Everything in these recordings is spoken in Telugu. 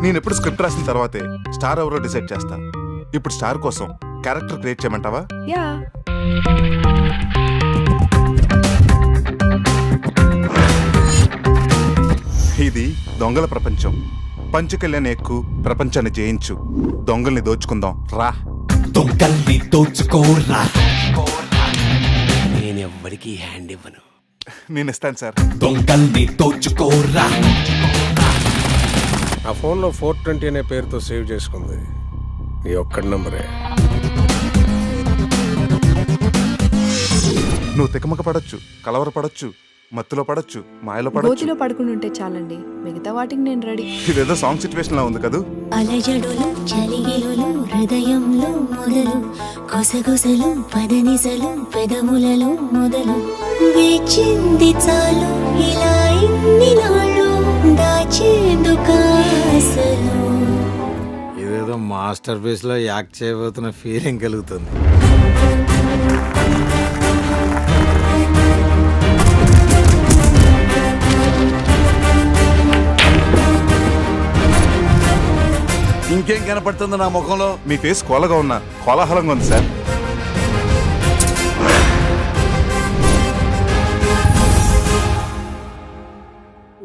నేను ఎప్పుడు స్క్రిప్ట్ రాసిన తర్వాతే స్టార్ ఎవరో డిసైడ్ చేస్తా. ఇప్పుడు స్టార్ కోసం క్యారెక్టర్ క్రియేట్ చేయమంటావా? యా. ఇది దొంగల ప్రపంచం. పంచుకెళ్ళని ఎక్కు, ప్రపంచాన్ని జయించు, దొంగల్ని దోచుకుందాం రా. దొంగల్ని దోచుకోరా. నేను ఎవ్వరికి హ్యాండ్ ఇవ్వను. నేను ఇస్తాను సార్. దొంగల్ని దోచుకోరా. ఆ ఫోన్లో 420 అనే పేరుతో సేవ్ చేసుకుంది నీ ఒక్కడి నంబరే. నువ్వు తికమక పడొచ్చు, కలవర పడొచ్చు, మత్తులో పడొచ్చు, మాయలో పడొచ్చు. గోతిలో పడుకుని ఉంటే చాలండి, మిగతా వాటికి నేను రెడీ. ఇదేదో సాంగ్ సిచ్యువేషన్ లా ఉంది కదూ. అలజడులు చలిగిలులు హృదయంలో మొదలు, కొసగొసలు పదనిసలు పెదవులలో మొదలు, వేచింది చాలు ఇలా ఇన్ని నాళ్ళు దాచేందుకాసలు. ఇదేదో మాస్టర్ పీస్ లో యాక్ట్ చేయబోతున్న ఫీలింగ్ కలుగుతుంది. ఇంకేం కనపడుతుంది నా ముఖంలో? మీ ఫేస్ కోలగా ఉన్నా కోలాహలంగా ఉంది సార్.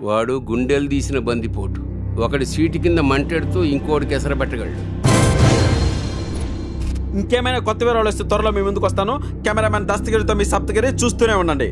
వాడు గుండెలు తీసిన బందిపోటు. ఒకడి సీటు కింద మంటెడుతూ ఇంకోటికి ఎసరబెట్టగలడు. ఇంకేమైనా కొత్త వివరాలు వస్తే త్వరలో మీ ముందుకు వస్తాను. కెమెరామెన్ దస్తగిరితో మీ సప్తగిరి చూస్తూనే ఉండండి.